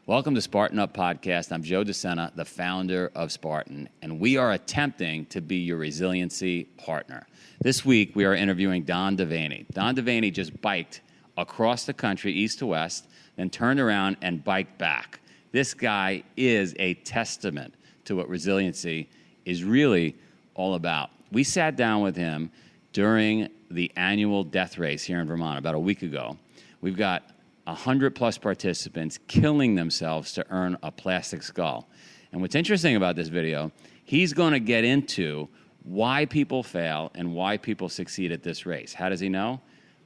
Welcome to Spartan Up Podcast. I'm Joe Sena, the founder of Spartan, and we are attempting to be your resiliency partner. This week, we are interviewing Don Devany. Don Devany just biked across the country, east to west, then turned around and biked back. This guy is a testament to what resiliency is really all about. We sat down with him during the annual death race here in Vermont about a week ago. We've got 100-plus participants killing themselves to earn a plastic skull. And what's interesting about this video, he's going to get into why people fail and why people succeed at this race. How does he know?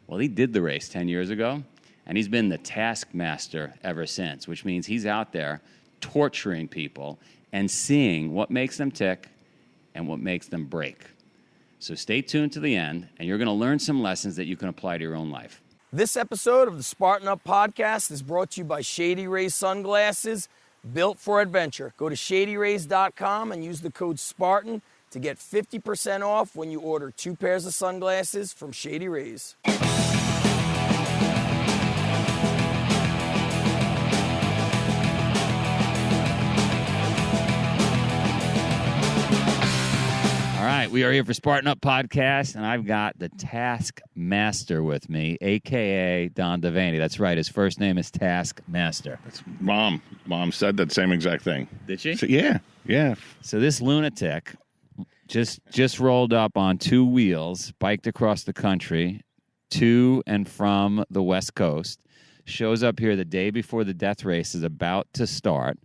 Well, he did the race 10 years ago, and he's been the taskmaster ever since, which means he's out there torturing people and seeing what makes them tick and what makes them break. So stay tuned to the end, and you're going to learn some lessons that you can apply to your own life. This episode of the Spartan Up Podcast is brought to you by Shady Rays Sunglasses, built for adventure. Go to shadyrays.com and use the code SPARTAN to get 50% off when you order 2 pairs of sunglasses from Shady Rays. All right, we are here for Spartan Up Podcast, and I've got the Taskmaster with me, a.k.a. Don Devany. That's right. His first name is Taskmaster. That's Mom. Mom said that same exact thing. Did she? So, yeah. So this lunatic just rolled up on 2 wheels, biked across the country to and from the West Coast, shows up here the day before the death race is about to start.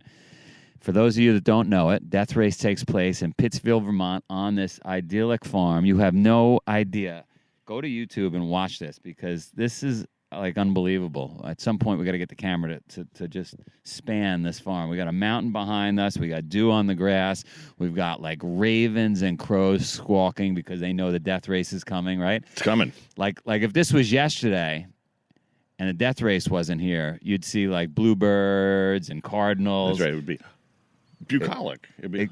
For those of you that don't know it, death race takes place in Pittsfield, Vermont, on this idyllic farm. You have no idea. Go to YouTube and watch this because this is like unbelievable. At some point, we got to get the camera to just span this farm. We got a mountain behind us. We got dew on the grass. We've got like ravens and crows squawking because they know the death race is coming. Right? It's coming. Like if this was yesterday and the death race wasn't here, you'd see like bluebirds and cardinals. That's right. It would be bucolic. It'd be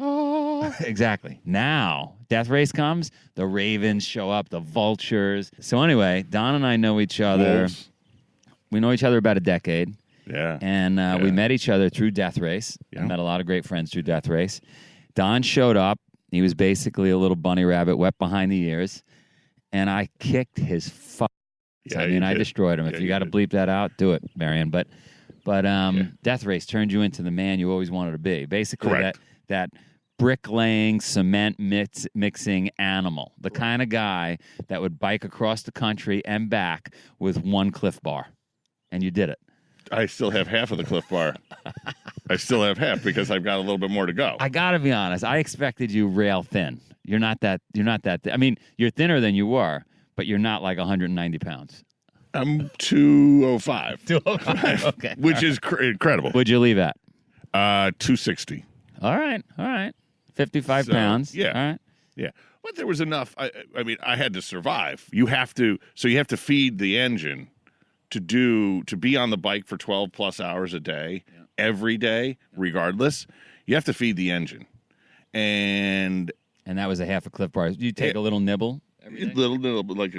Exactly. Now, death race comes, the ravens show up, the vultures. So anyway, Don and I know each other. wolves. We know each other about a decade. Yeah. And we met each other through death race. Yeah. I met a lot of great friends through death race. Don showed up. He was basically a little bunny rabbit, wet behind the ears. And I kicked his Yeah, I mean, you I did. destroyed him. Yeah, If you you got to did. bleep that out, do it, Marion. But death race turned you into the man you always wanted to be. Basically, Correct. that bricklaying, cement mixing animal, the kind of guy that would bike across the country and back with 1 Cliff Bar, and you did it. I still have half of the Cliff Bar. I still have half because I've got a little bit more to go. I got to be honest. I expected you rail thin. You're not that. I mean, you're thinner than you were, but you're not like 190 pounds. I'm 205. 205. Okay. Which is incredible. What'd you leave at? 260. All right. 55 So, pounds. yeah. All right. Yeah. But there was enough. I mean, I had to survive. You have to feed the engine to be on the bike for 12 plus hours a day, every day, regardless. You have to feed the engine. And that was a half a Cliff Bar. You take a little nibble every day? little bit like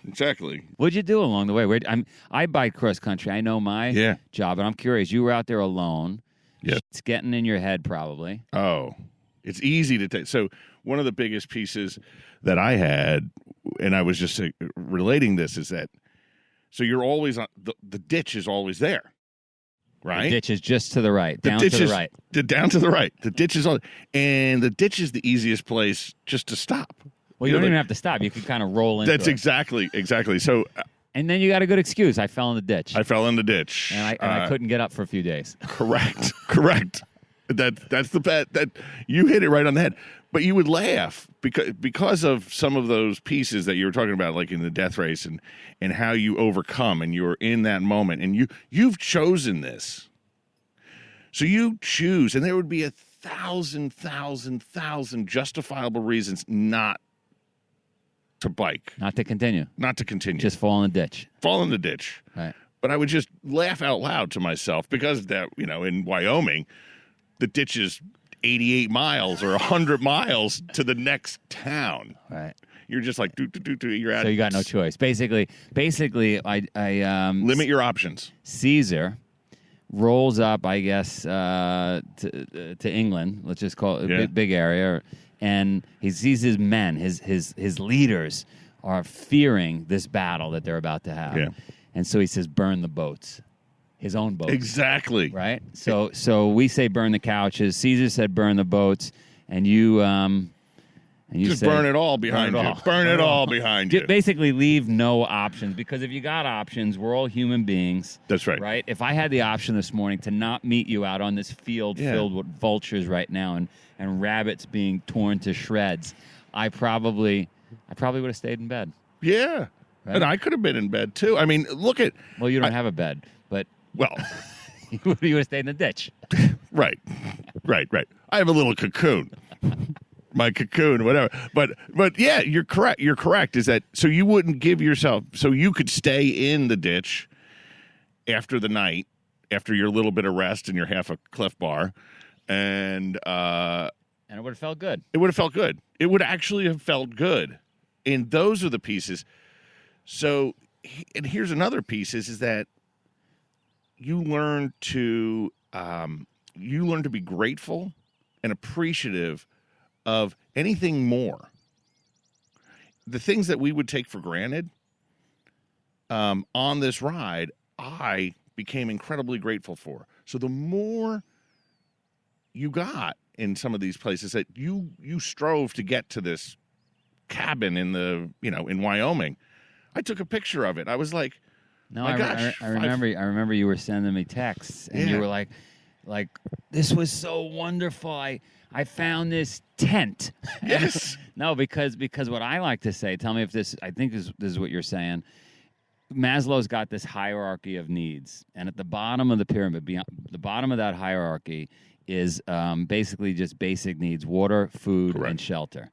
exactly. What'd you do along the way? I bike cross country. I know my job, and I'm curious. You were out there alone. Yeah. It's getting in your head probably. Oh, it's easy to take. So one of the biggest pieces that I had, and I was just relating this, is that so you're always on the ditch is always there, right? The ditch is just to the right, The down ditch to the is- right. Down to the right. The ditch is and the ditch is the easiest place just to stop. Well, you don't even have to stop. You can kind of roll into That's it. exactly. So And then you got a good excuse. I fell in the ditch. I fell in the ditch, and I couldn't get up for a few days. Correct. That's the bet. That you hit it right on the head. But you would laugh because of some of those pieces that you were talking about, like in the death race, and how you overcome, and you're in that moment, and you've chosen this. So you choose, and there would be 1,000 justifiable reasons not to bike, Not to continue. Just fall in the ditch. fall in the ditch. Right. But I would just laugh out loud to myself because that, in Wyoming, the ditch is 88 miles or 100 miles to the next town. Right. You're just like, you're at So you got no choice. Basically, I limit your options. Caesar rolls up, I guess, to England. Let's just call it a big area, and he sees his men, his leaders are fearing this battle that they're about to have, and so he says, "Burn the boats." His own boats. Exactly. Right? So we say burn the couches. Caesar said burn the boats, and you just say, burn it all behind you. Burn it all behind you. Basically leave no options, because if you got options, we're all human beings. That's right. Right? If I had the option this morning to not meet you out on this field filled with vultures right now and rabbits being torn to shreds, I probably would have stayed in bed. Yeah. Right? And I could have been in bed too. I mean, look at... Well, you don't have a bed, but... Well, you would have stayed in the ditch. Right. I have a little cocoon. My cocoon, whatever. But yeah, you're correct. You're correct. Is that so? You wouldn't give yourself, so you could stay in the ditch after the night, after your little bit of rest and your half a Cliff Bar, and it would have felt good. It would have felt good. It would actually have felt good. And those are the pieces. So, and here's another piece: is that you learn to be grateful and appreciative of anything more. The things that we would take for granted on this ride, I became incredibly grateful for. So the more you got in some of these places that you strove to get to this cabin in Wyoming, I took a picture of it. I was like, no, my gosh. I remember you were sending me texts, and you were like, this was so wonderful. I found this tent. Yes. No, because what I like to say, tell me if I think this is what you're saying. Maslow's got this hierarchy of needs, and at the bottom of the pyramid, beyond the bottom of that hierarchy, is basically just basic needs: water, food, Correct. and shelter.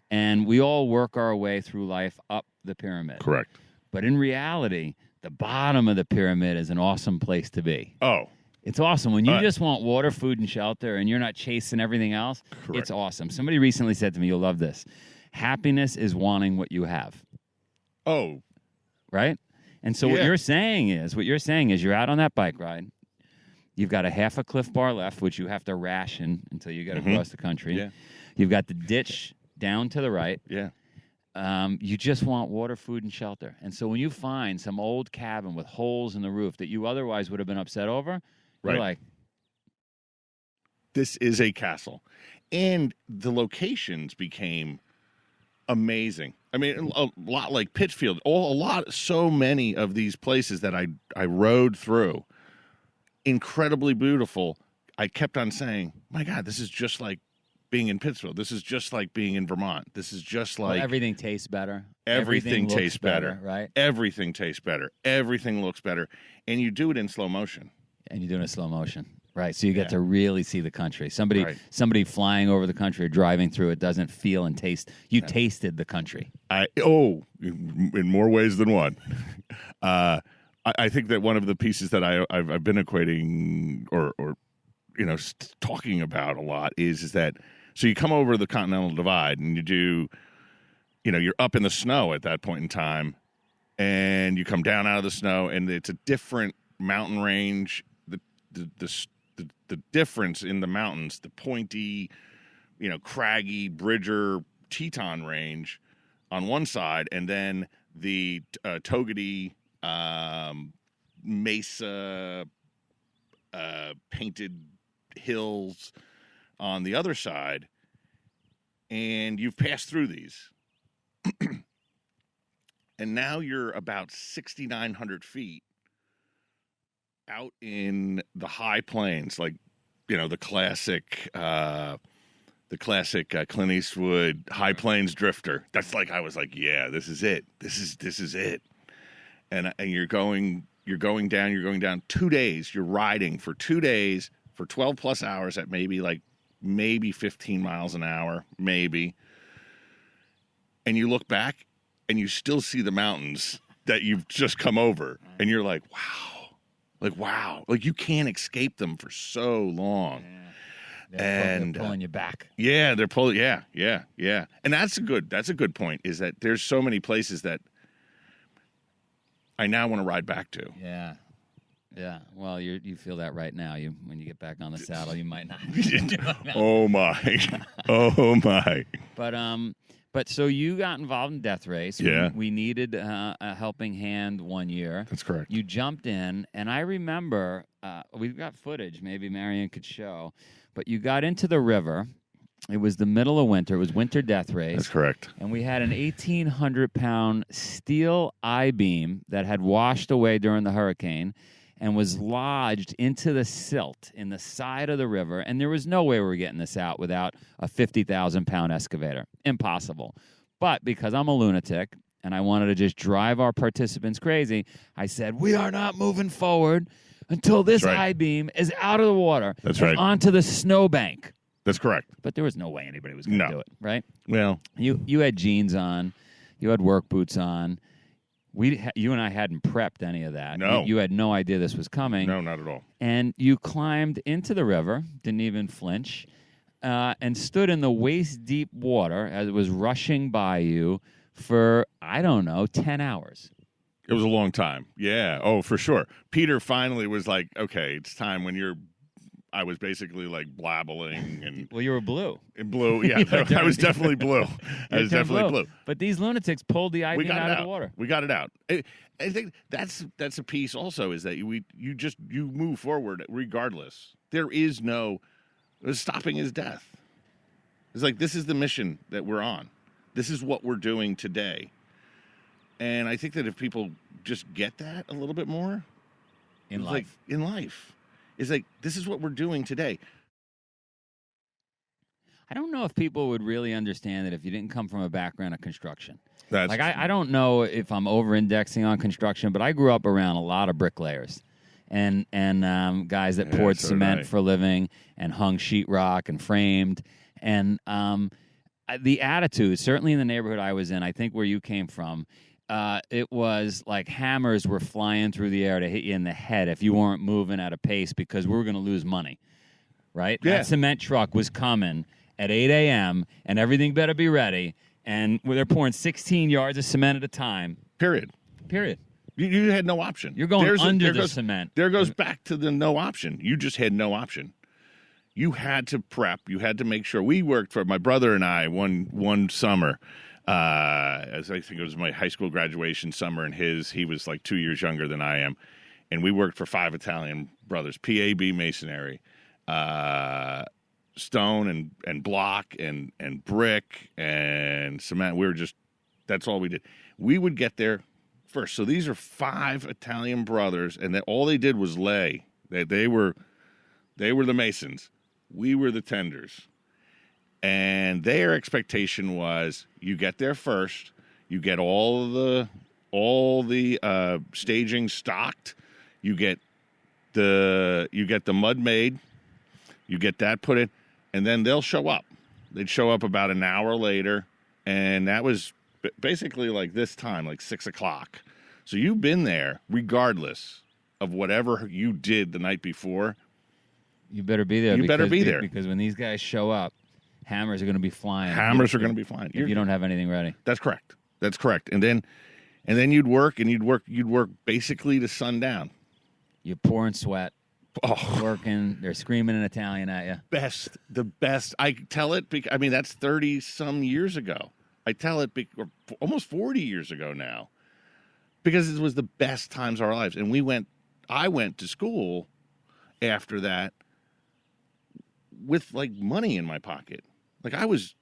And we all work our way through life up the pyramid. Correct. But in reality, the bottom of the pyramid is an awesome place to be. Oh. It's awesome. When you just want water, food, and shelter, and you're not chasing everything else, Correct. It's awesome. Somebody recently said to me, you'll love this: happiness is wanting what you have. Oh. Right? And so what you're saying is you're out on that bike ride. You've got a half a Cliff Bar left, which you have to ration until you get across the country. Yeah. You've got the ditch down to the right. Yeah. You just want water, food, and shelter. And so when you find some old cabin with holes in the roof that you otherwise would have been upset over, you're like, this is a castle. And the locations became amazing. I mean, a lot like Pittsfield. So many of these places that I rode through, incredibly beautiful. I kept on saying, my God, this is just like being in Pittsfield. This is just like being in Vermont. This is just like... everything tastes better. Everything tastes better. Right? Everything tastes better. Everything looks better. And you do it in slow motion. And you do it in slow motion. Right, so you get to really see the country. Somebody flying over the country or driving through it doesn't feel and taste. You tasted the country. In more ways than one. I think that one of the pieces that I've been equating or talking about a lot is that, so you come over the Continental Divide and you do, you're up in the snow at that point in time, and you come down out of the snow, and it's a different mountain range. The difference in the mountains, the pointy, craggy Bridger Teton range on one side, and then the Togety Mesa painted hills on the other side, and you've passed through these. And now you're about 6,900 feet out in the high plains, like, the classic Clint Eastwood High Plains Drifter. That's like, I was like, yeah, this is it. This is it. And you're going down 2 days. You're riding for 2 days for 12 plus hours at maybe 15 miles an hour, maybe. And you look back and you still see the mountains that you've just come over, and you're like, wow. Like you can't escape them for so long. Yeah. They're pulling you back. Yeah, they're pulling. Yeah. And that's a good point, is that there's so many places that I now want to ride back to. Yeah. Yeah. Well, you feel that right now. When you get back on the saddle, you might not. Oh my. Oh my. But so you got involved in death race. Yeah. We needed a helping hand one year. That's correct. You jumped in, and I remember we've got footage. Maybe Marion could show. But you got into the river. It was the middle of winter. It was winter death race. That's correct. And we had an 1,800-pound steel I-beam that had washed away during the hurricane and was lodged into the silt in the side of the river. And there was no way we were getting this out without a 50,000-pound excavator. Impossible. But because I'm a lunatic and I wanted to just drive our participants crazy, I said, we are not moving forward until this I-beam is out of the water. That's right. Onto the snowbank. That's correct. But there was no way anybody was going to do it, right? Well, you had jeans on, you had work boots on. You and I hadn't prepped any of that. No. You had no idea this was coming. no, not at all. And you climbed into the river, didn't even flinch, and stood in the waist-deep water as it was rushing by you for, I don't know, 10 hours. It was a long time. Yeah. Oh, for sure. Peter finally was like, okay, it's time when I was basically like blabbling and Well, you were blue. blue. Yeah, I was definitely blue. I was definitely blue. But these lunatics pulled the I-beam out of the water. We got it out. I think that's a piece also is that you move forward regardless. There is no stopping is death. It's like this is the mission that we're on. This is what we're doing today. And I think that if people just get that a little bit more in life, it's like this is what we're doing today. I don't know if people would really understand it if you didn't come from a background of construction. That's like I don't know if I'm over-indexing on construction, but I grew up around a lot of bricklayers and guys that poured cement for a living and hung sheetrock and framed. And the attitude, certainly in the neighborhood I was in, I think where you came from, it was like hammers were flying through the air to hit you in the head if you weren't moving at a pace because we were going to lose money, right? Yeah. That cement truck was coming at 8 a.m., and everything better be ready, and they're pouring 16 yards of cement at a time. Period. You had no option. You're going under the cement. There goes back to the no option. You just had no option. You had to prep. You had to make sure. We worked for my brother and I one summer. As I think it was my high school graduation summer, and he was like 2 years younger than I am, and we worked for 5 Italian brothers, PAB Masonry, stone and block and brick and cement. That's all we did. We would get there first. So these are 5 Italian brothers, and all they did was lay. They were the masons. We were the tenders. And their expectation was you get there first, you get all the staging stocked, you get the mud made, you get that put in, and then they'll show up. They'd show up about an hour later, and that was basically like this time, like 6 o'clock. So you've been there regardless of whatever you did the night before. You better be there. Because when these guys show up, hammers are going to be flying. If you don't have anything ready. That's correct. And then you'd work basically to sundown. You're pouring sweat. Working. They're screaming in Italian at you. The best. I tell it because that's 30 some years ago. I tell it almost 40 years ago now, because it was the best times of our lives. And I went to school after that with like money in my pocket. Like I was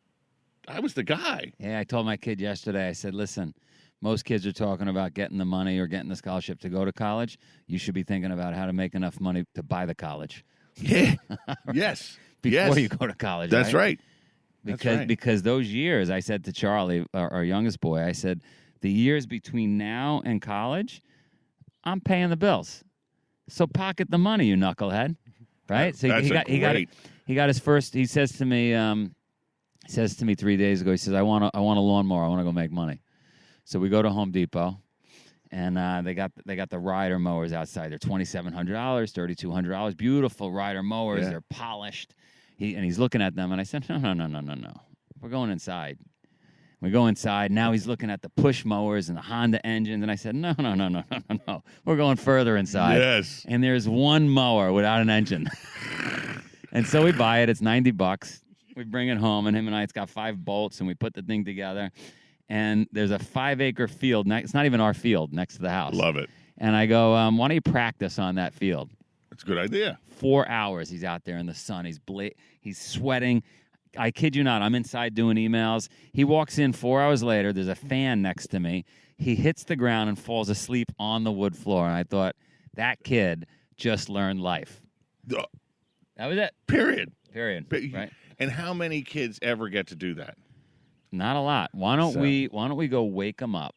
the guy. Yeah, I told my kid yesterday, I said, listen, most kids are talking about getting the money or getting the scholarship to go to college. You should be thinking about how to make enough money to buy the college. Yeah. Yes. Before you go to college. That's right. Because those years, I said to Charlie, our youngest boy, I said, the years between now and college, I'm paying the bills. So pocket the money, you knucklehead. Right? So he got his first. He says to me 3 days ago. He says, "I want a lawnmower. I want to go make money." So we go to Home Depot, and they got the rider mowers outside. They're $2,700, $3,200. Beautiful rider mowers. Yeah. They're polished. He's looking at them, and I said, "No. We're going inside. We go inside. Now he's looking at the push mowers and the Honda engines. And I said, no. We're going further inside. Yes. And there's one mower without an engine. And so we buy it. It's $90. We bring it home, and him and I, it's got 5 bolts, and we put the thing together. And there's a 5-acre field. It's not even our field next to the house. Love it. And I go, why don't you practice on that field? That's a good idea. 4 hours he's out there in the sun. He's sweating. I kid you not. I'm inside doing emails. He walks in 4 hours later. There's a fan next to me. He hits the ground and falls asleep on the wood floor. And I thought, that kid just learned life. That was it. Period. Right? And how many kids ever get to do that? Not a lot. Why don't we go wake him up?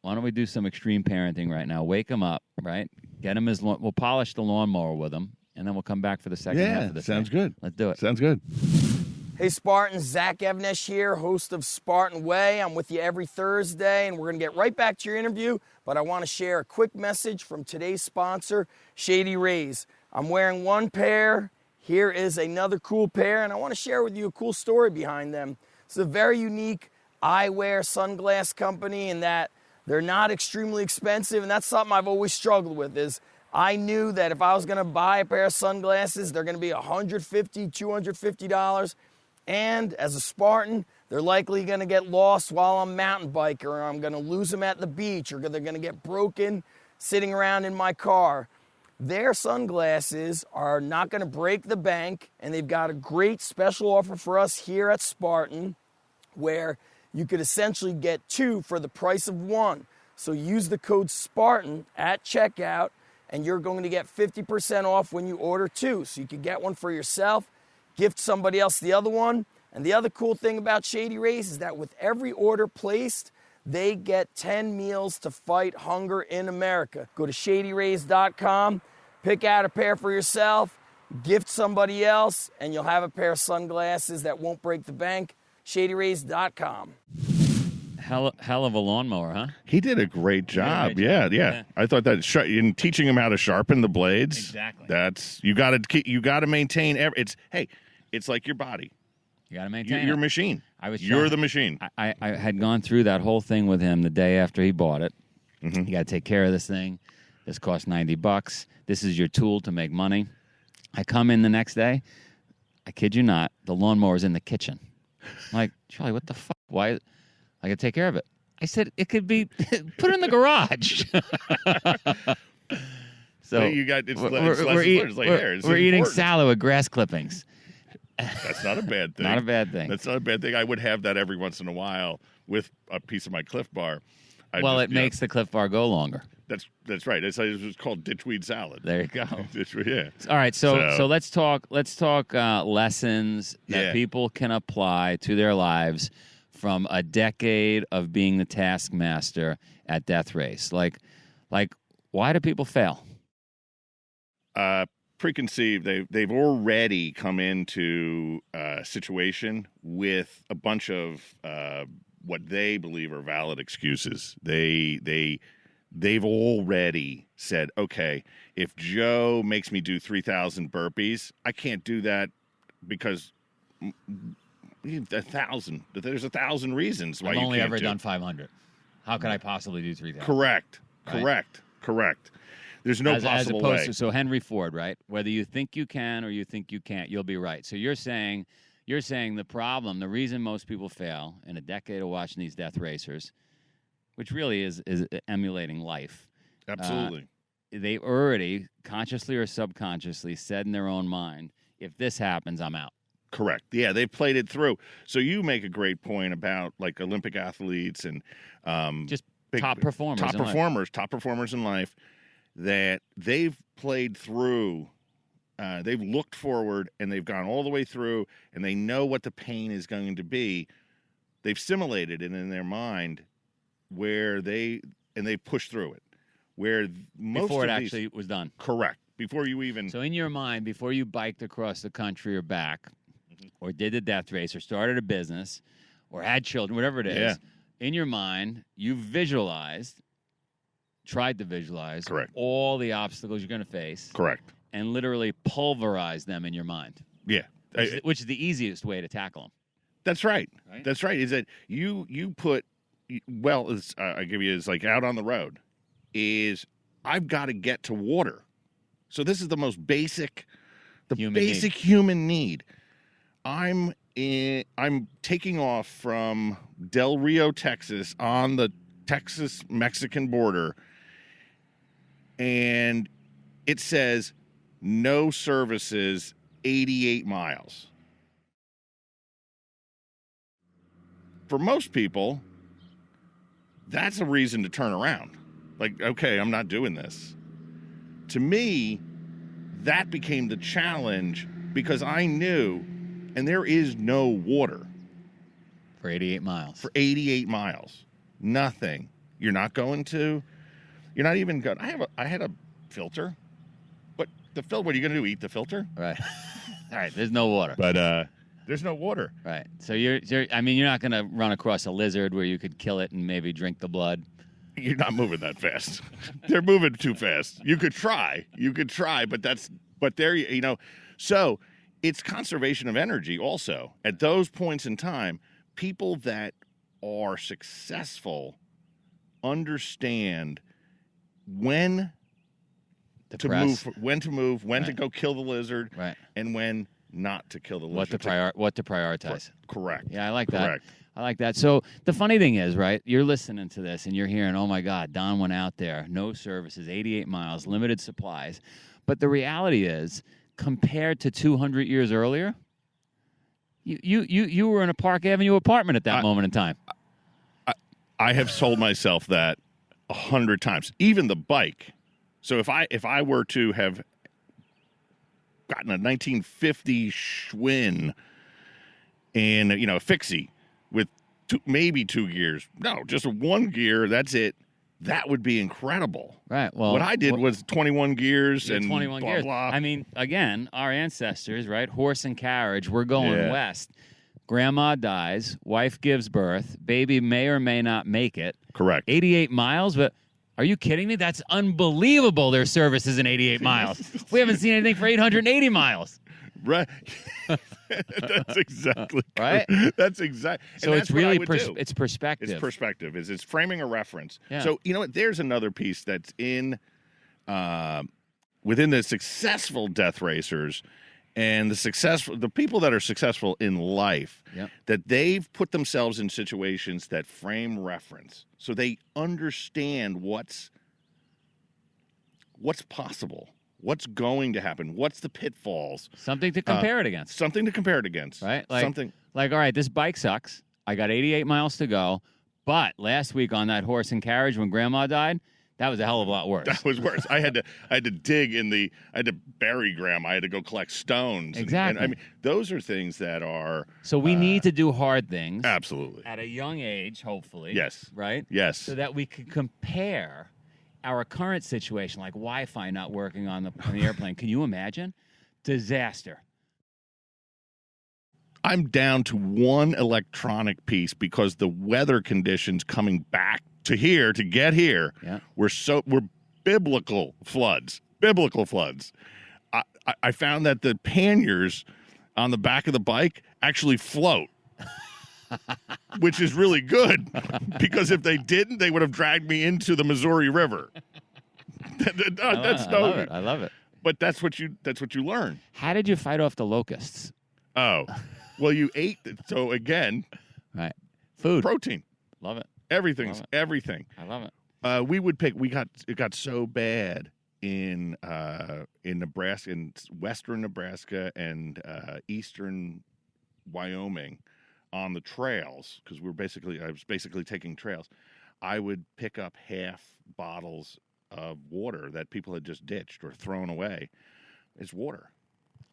Why don't we do some extreme parenting right now? Wake him up, right? Get him his we'll polish the lawnmower with him, and then we'll come back for the second half of this. Sounds good. Let's do it. Sounds good. Hey Spartans, Zach Evnesh here, host of Spartan Way. I'm with you every Thursday, and we're going to get right back to your interview, but I want to share a quick message from today's sponsor, Shady Rays. I'm wearing one pair. Here is another cool pair, and I want to share with you a cool story behind them. It's a very unique eyewear sunglass company in that they're not extremely expensive, and that's something I've always struggled with is I knew that if I was going to buy a pair of sunglasses, they're going to be $150, $250, and as a Spartan, they're likely going to get lost while I'm mountain biking, or I'm going to lose them at the beach, or they're going to get broken sitting around in my car. Their sunglasses are not going to break the bank, and they've got a great special offer for us here at Spartan where you could essentially get 2 for the price of 1. So use the code SPARTAN at checkout, and you're going to get 50% off when you order 2. So you can get one for yourself, gift somebody else the other one. And the other cool thing about Shady Rays is that with every order placed, they get 10 meals to fight hunger in America. Go to ShadyRays.com, pick out a pair for yourself, gift somebody else, and you'll have a pair of sunglasses that won't break the bank. ShadyRays.com. Hell of a lawnmower, huh? He did a great job. Yeah. Yeah. I thought that in teaching him how to sharpen the blades. Exactly. That's you got to maintain. It's like your body. You got to maintain Your it. machine. You're the machine. I had gone through that whole thing with him the day after he bought it. Mm-hmm. You got to take care of this thing. This costs $90. This is your tool to make money. I come in the next day. I kid you not. The lawnmower's in the kitchen. I'm like, Charlie, what the fuck? Why? I got to take care of it. I said, it could be put in the garage. So you got we're eating salad with grass clippings. That's not a bad thing. Not a bad thing. That's not a bad thing. I would have that every once in a while with a piece of my Cliff Bar. It makes the Cliff Bar go longer. That's right. It's called ditchweed salad. There you go. Yeah. All right. So let's talk lessons that people can apply to their lives from a decade of being the taskmaster at Death Race. Like why do people fail? Preconceived. They've already come into a situation with a bunch of what they believe are valid excuses. They've already said, okay, if Joe makes me do 3,000 burpees, I can't do that because 1,000. There's 1,000 reasons why I've you only can't ever do. done 500. How could I possibly do 3,000? Correct. Right? Correct. There's no possible as opposed way. To, so Henry Ford, right? Whether you think you can or you think you can't, you'll be right. So you're saying the problem, the reason most people fail in a decade of watching these death racers, which really is emulating life. Absolutely. They already, consciously or subconsciously, said in their own mind, if this happens, I'm out. Correct. Yeah, they've played it through. So you make a great point about like Olympic athletes and just top performers in life that they've played through. They've looked forward and they've gone all the way through, and they know what the pain is going to be. They've simulated it in their mind where they pushed through it. Where most before of it these, actually was done. Correct. Before you even. So in your mind, before you biked across the country or back, or did the death race, or started a business, or had children, whatever it is, in your mind, you tried to visualize Correct. all the obstacles you're going to face. Correct. And literally pulverize them in your mind. Yeah. Which is the easiest way to tackle them. That's right. That's right. Is that you put, well, I give you, is like out on the road, is I've got to get to water. So this is the most basic, human need. I'm taking off from Del Rio, Texas, on the Texas-Mexican border, and it says no services 88 miles. For most people, that's a reason to turn around. Like, okay, I'm not doing this. To me, that became the challenge because I knew, and there is no water. For 88 miles. For 88 miles. Nothing. You're not going to, you're not even going, I had a filter, but the filter, what are you going to do, eat the filter? Right. All right, there's no water. But there's no water. Right. So you're not going to run across a lizard where you could kill it and maybe drink the blood. You're not moving that fast. They're moving too fast. You could try, but there, you know, so it's conservation of energy also. At those points in time, people that are successful understand when to move, when to go kill the lizard, right, and when not to kill the lizard. What to prioritize. Correct. Yeah, I like that. Correct. I like that. So the funny thing is, right, you're listening to this and you're hearing, oh my God, Don went out there, no services, 88 miles, limited supplies. But the reality is, compared to 200 years earlier, you were in a Park Avenue apartment at that moment in time. I have sold myself that 100 times. Even the bike. So if I were to have gotten a 1950 Schwinn and a fixie with maybe 2 gears, no, just one gear, that's it. That would be incredible. Right. Well, what I did was 21 gears and 21 blah, gears. blah. I mean, again, our ancestors, right? Horse and carriage. We're going west. Grandma dies. Wife gives birth. Baby may or may not make it. Correct. 88 miles, but are you kidding me? That's unbelievable. Their services in 88 miles. We haven't seen anything for 880 miles. Right. That's exactly right. That's exactly. So it's really it's perspective. It's perspective. It's framing a reference. Yeah. So you know what? There's another piece that's in within the successful death racers and the people that are successful in life. Yep. That they've put themselves in situations that frame reference, so they understand what's possible. What's going to happen? What's the pitfalls? Something to compare it against. Something to compare it against. Right? Like, all right, this bike sucks. I got 88 miles to go. But last week on that horse and carriage when Grandma died, that was a hell of a lot worse. That was worse. I had to dig I had to bury Grandma. I had to go collect stones. Exactly. And I mean, those are things that are. So we need to do hard things. Absolutely. At a young age, hopefully. Yes. Right? Yes. So that we could compare our current situation, like Wi-Fi not working on the airplane. Can you imagine? Disaster. I'm down to one electronic piece because the weather conditions coming back to get here, we're biblical floods. I found that the panniers on the back of the bike actually float. Which is really good because if they didn't, they would have dragged me into the Missouri River. I love it. But that's what you learn. How did you fight off the locusts? Oh, well, you ate it. So again, right, food, protein, love it. Everything. I love it. It got so bad in Nebraska, in western Nebraska and eastern Wyoming. On the trails, because I was basically taking trails, I would pick up half bottles of water that people had just ditched or thrown away. It's water.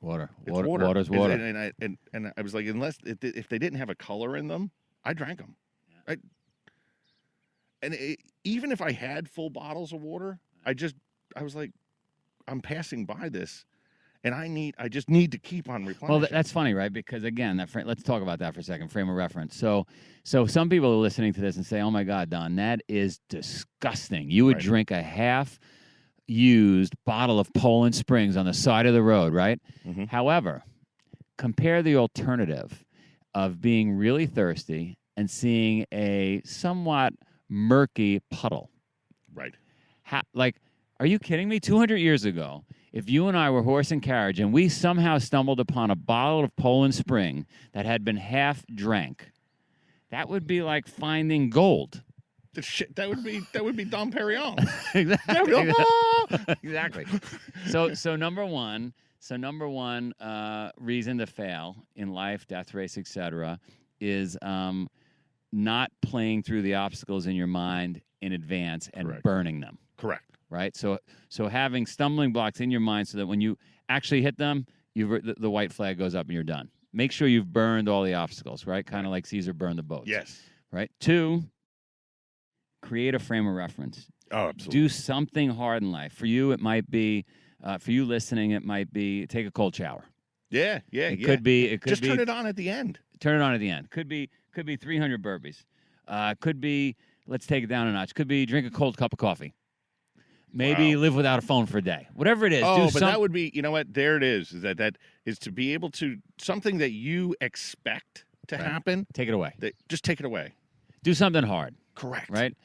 Water. It's water. Water's water. And I was like, if they didn't have a color in them, I drank them. Yeah. Even if I had full bottles of water, I was like, I'm passing by this. And I just need to keep on replenishing. Well, that's funny, right? Because again, let's talk about that for a second. Frame of reference. So some people are listening to this and say, "Oh my God, Don, that is disgusting. You would drink a half-used bottle of Poland Springs on the side of the road, right?" Mm-hmm. However, compare the alternative of being really thirsty and seeing a somewhat murky puddle. Right. Are you kidding me? 200 years ago, if you and I were horse and carriage and we somehow stumbled upon a bottle of Poland Spring that had been half drank, that would be like finding gold. That would be Dom Perignon. Exactly. So number one reason to fail in life, death race, etc., is not playing through the obstacles in your mind in advance and Correct. burning them. Correct. Right. So having stumbling blocks in your mind so that when you actually hit them, the white flag goes up and you're done. Make sure you've burned all the obstacles. Right. Kind of like Caesar burned the boats. Yes. Right. 2, create a frame of reference. Oh, absolutely. Do something hard in life. For you, it might be, for you listening, it might be take a cold shower. Yeah. It could be. Just turn it on at the end. Turn it on at the end. Could be 300 burpees. Could be, let's take it down a notch. Could be drink a cold cup of coffee. Maybe live without a phone for a day. Whatever it is. That would be, you know what? There it is. That is to be able to, something that you expect to happen. Take it away. Just take it away. Do something hard. Correct. Right?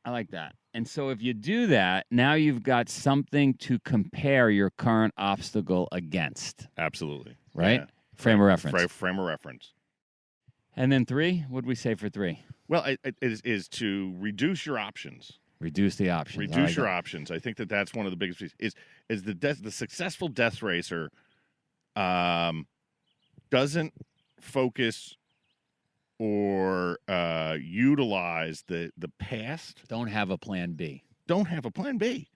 I like that. And so if you do that, now you've got something to compare your current obstacle against. Absolutely. Right? Yeah. Frame of reference. Frame of reference. And then 3, what did we say for 3? Well, it is to reduce your options. Reduce the options. Reduce your options. I think that's one of the biggest pieces. Is the successful death racer doesn't focus or utilize the past. Don't have a plan B. Don't have a plan B.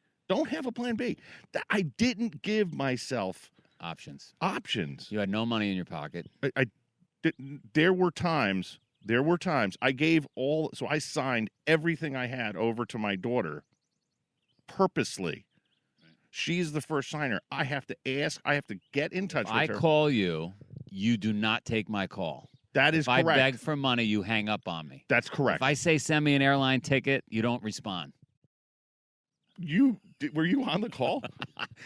I didn't give myself options. Options. You had no money in your pocket. There were times I gave so I signed everything I had over to my daughter purposely. Right. She's the first signer. I have to ask. I have to get in touch with her. I call you. You do not take my call. That is correct. If I beg for money, you hang up on me. That's correct. If I say send me an airline ticket, you don't respond. Were you on the call?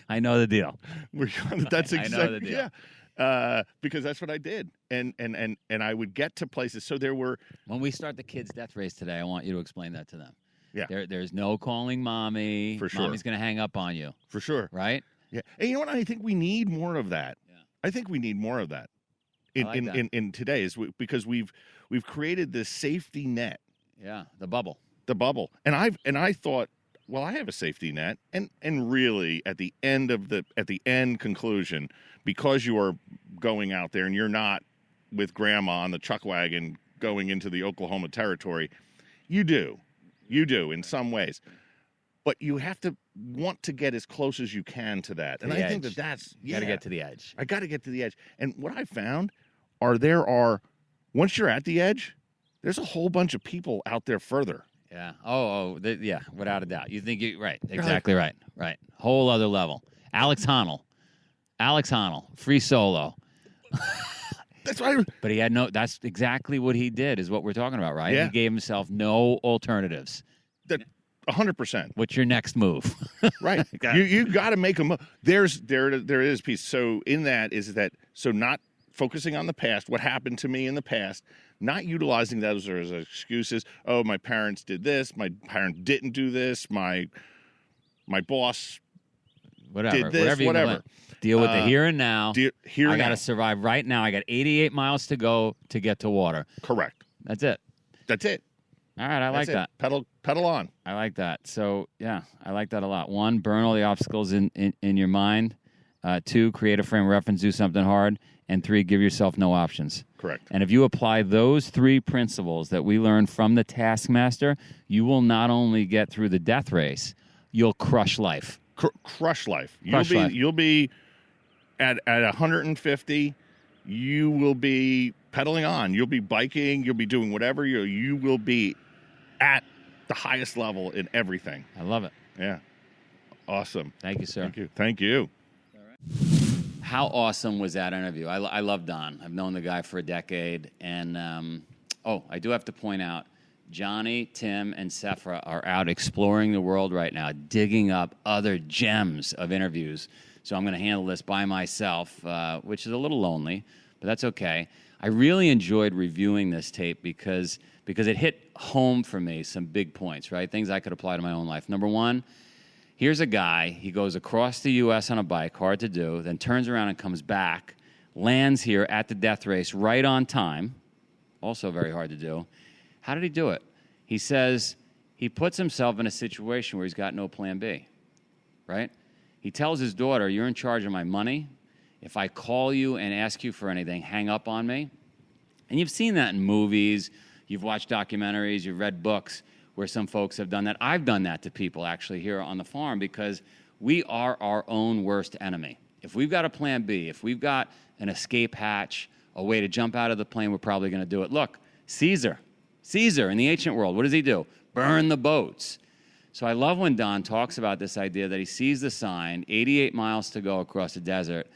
I know the deal. That's exactly. I know the deal. Yeah. Because that's what I did, and I would get to places. So there were. When we start the kids' death race today, I want you to explain that to them. Yeah. There's no calling mommy. For sure. Mommy's going to hang up on you. For sure. Right. Yeah. And you know what? I think we need more of that. Yeah. I think we need more of that. In today's, because we've created this safety net. Yeah. The bubble. And I thought, well, I have a safety net, and really at the end conclusion, because you are going out there and you're not with grandma on the chuck wagon going into the Oklahoma territory, you do in some ways, but you have to want to get as close as you can to that. And I think that's you got to get to the edge. I got to get to the edge. And what I found are once you're at the edge, there's a whole bunch of people out there further. Yeah. Yeah. Without a doubt. You think you're right. Exactly right. Right. Whole other level. Alex Honnold, free solo. That's right. But he had that's exactly what he did, is what we're talking about, right? Yeah. He gave himself no alternatives. 100%. What's your next move? Right. You got to make a move. There is a piece. So in that is that, so not focusing on the past, what happened to me in the past, not utilizing those as excuses. Oh, my parents did this. My parents didn't do this. My boss did this. Whatever. Deal with the here and now. I got to survive right now. I got 88 miles to go to get to water. Correct. That's it. All right, I like that. Pedal on. I like that. So, yeah, I like that a lot. 1, burn all the obstacles in your mind. 2, create a frame of reference, do something hard. And 3, give yourself no options. Correct. And if you apply those 3 principles that we learned from the Taskmaster, you will not only get through the death race, you'll crush life. Crush life. You'll be at 150. You will be pedaling on. You'll be biking. You'll be doing whatever. You will be at the highest level in everything. I love it. Yeah. Awesome. Thank you, sir. Thank you. All right. How awesome was that interview? I love Don. I've known the guy for a decade. And, I do have to point out, Johnny, Tim, and Sephra are out exploring the world right now, digging up other gems of interviews. So I'm going to handle this by myself, which is a little lonely. but that's okay. I really enjoyed reviewing this tape because it hit home for me some big points, right? Things I could apply to my own life. Number one, here's a guy, he goes across the U.S. on a bike, hard to do, then turns around and comes back, lands here at the death race right on time, also very hard to do. How did he do it? He says he puts himself in a situation where he's got no plan B, right? He tells his daughter, you're in charge of my money. If I call you and ask you for anything, hang up on me. And you've seen that in movies, you've watched documentaries, you've read books where some folks have done that. I've done that to people actually here on the farm because we are our own worst enemy. If we've got a plan B, if we've got an escape hatch, a way to jump out of the plane, we're probably going to do it. Look, Caesar in the ancient world, what does he do? Burn the boats. So I love when Don talks about this idea that he sees the sign, 88 miles to go across the desert,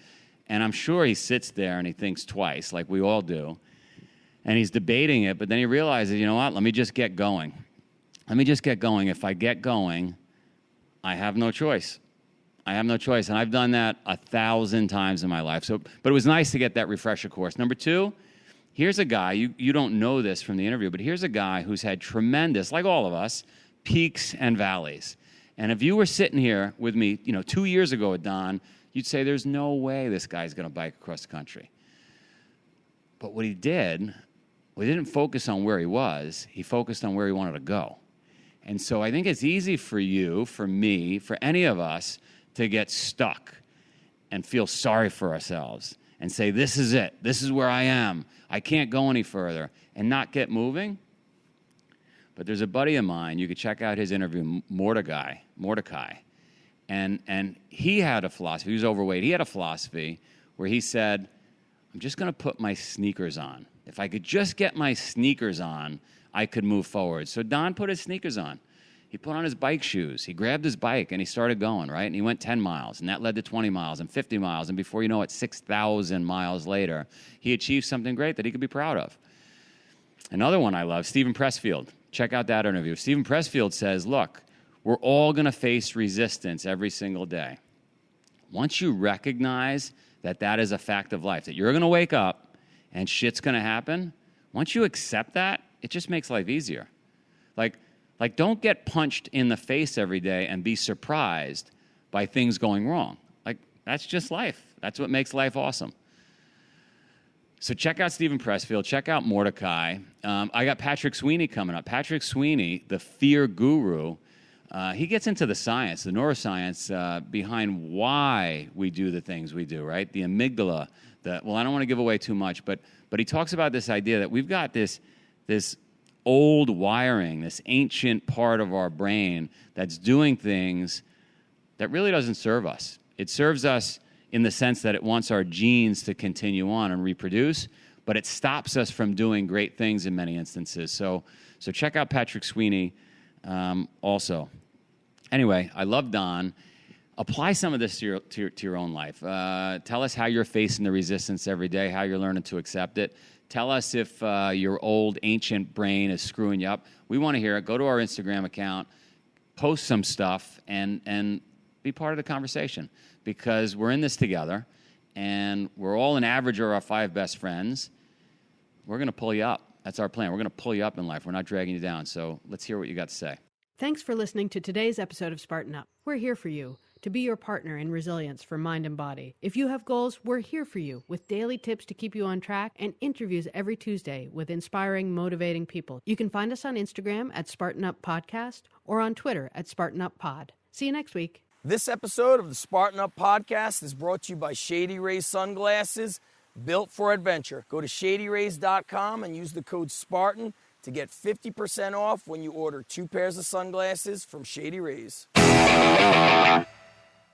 and I'm sure he sits there and he thinks twice, like we all do, and he's debating it, but then he realizes, you know what, let me just get going. If I get going, I have no choice. And I've done that 1,000 times in my life. But it was nice to get that refresher course. Number two, here's a guy, you don't know this from the interview, but here's a guy who's had tremendous, like all of us, peaks and valleys. And if you were sitting here with me, 2 years ago at Don, you'd say there's no way this guy's going to bike across the country. But what he did, he didn't focus on where he was, he focused on where he wanted to go. And so I think it's easy for you, for me, for any of us to get stuck and feel sorry for ourselves and say, this is it. This is where I am. I can't go any further, and not get moving. But there's a buddy of mine, you could check out his interview, Mordecai. And he had a philosophy. He was overweight. He had a philosophy where he said, I'm just going to put my sneakers on. If I could just get my sneakers on, I could move forward. So Don put his sneakers on. He put on his bike shoes. He grabbed his bike, and he started going, right? And he went 10 miles, and that led to 20 miles and 50 miles. And before you know it, 6,000 miles later, he achieved something great that he could be proud of. Another one I love, Stephen Pressfield. Check out that interview. Stephen Pressfield says, look, we're all going to face resistance every single day. Once you recognize that that is a fact of life, that you're going to wake up and shit's going to happen, once you accept that, it just makes life easier. Like, don't get punched in the face every day and be surprised by things going wrong. Like, that's just life. That's what makes life awesome. So check out Stephen Pressfield. Check out Mordecai. I got Patrick Sweeney coming up. Patrick Sweeney, the fear guru, he gets into the science, the neuroscience behind why we do the things we do, right? The amygdala. I don't want to give away too much, but he talks about this idea that we've got this old wiring, this ancient part of our brain that's doing things that really doesn't serve us. It serves us in the sense that it wants our genes to continue on and reproduce, but it stops us from doing great things in many instances. So check out Patrick Sweeney also. Anyway, I love Don. Apply some of this to your own life. Tell us how you're facing the resistance every day, how you're learning to accept it. Tell us if your old ancient brain is screwing you up. We want to hear it. Go to our Instagram account, post some stuff, and be part of the conversation, because we're in this together, and we're all an average of our 5 best friends. We're going to pull you up. That's our plan. We're going to pull you up in life. We're not dragging you down. So let's hear what you got to say. Thanks for listening to today's episode of Spartan Up. We're here for you, to be your partner in resilience for mind and body. If you have goals, we're here for you with daily tips to keep you on track and interviews every Tuesday with inspiring, motivating people. You can find us on Instagram at Spartan Up Podcast or on Twitter at Spartan Up Pod. See you next week. This episode of the Spartan Up Podcast is brought to you by Shady Rays Sunglasses, built for adventure. Go to shadyrays.com and use the code Spartan to get 50% off when you order 2 pairs of sunglasses from Shady Rays.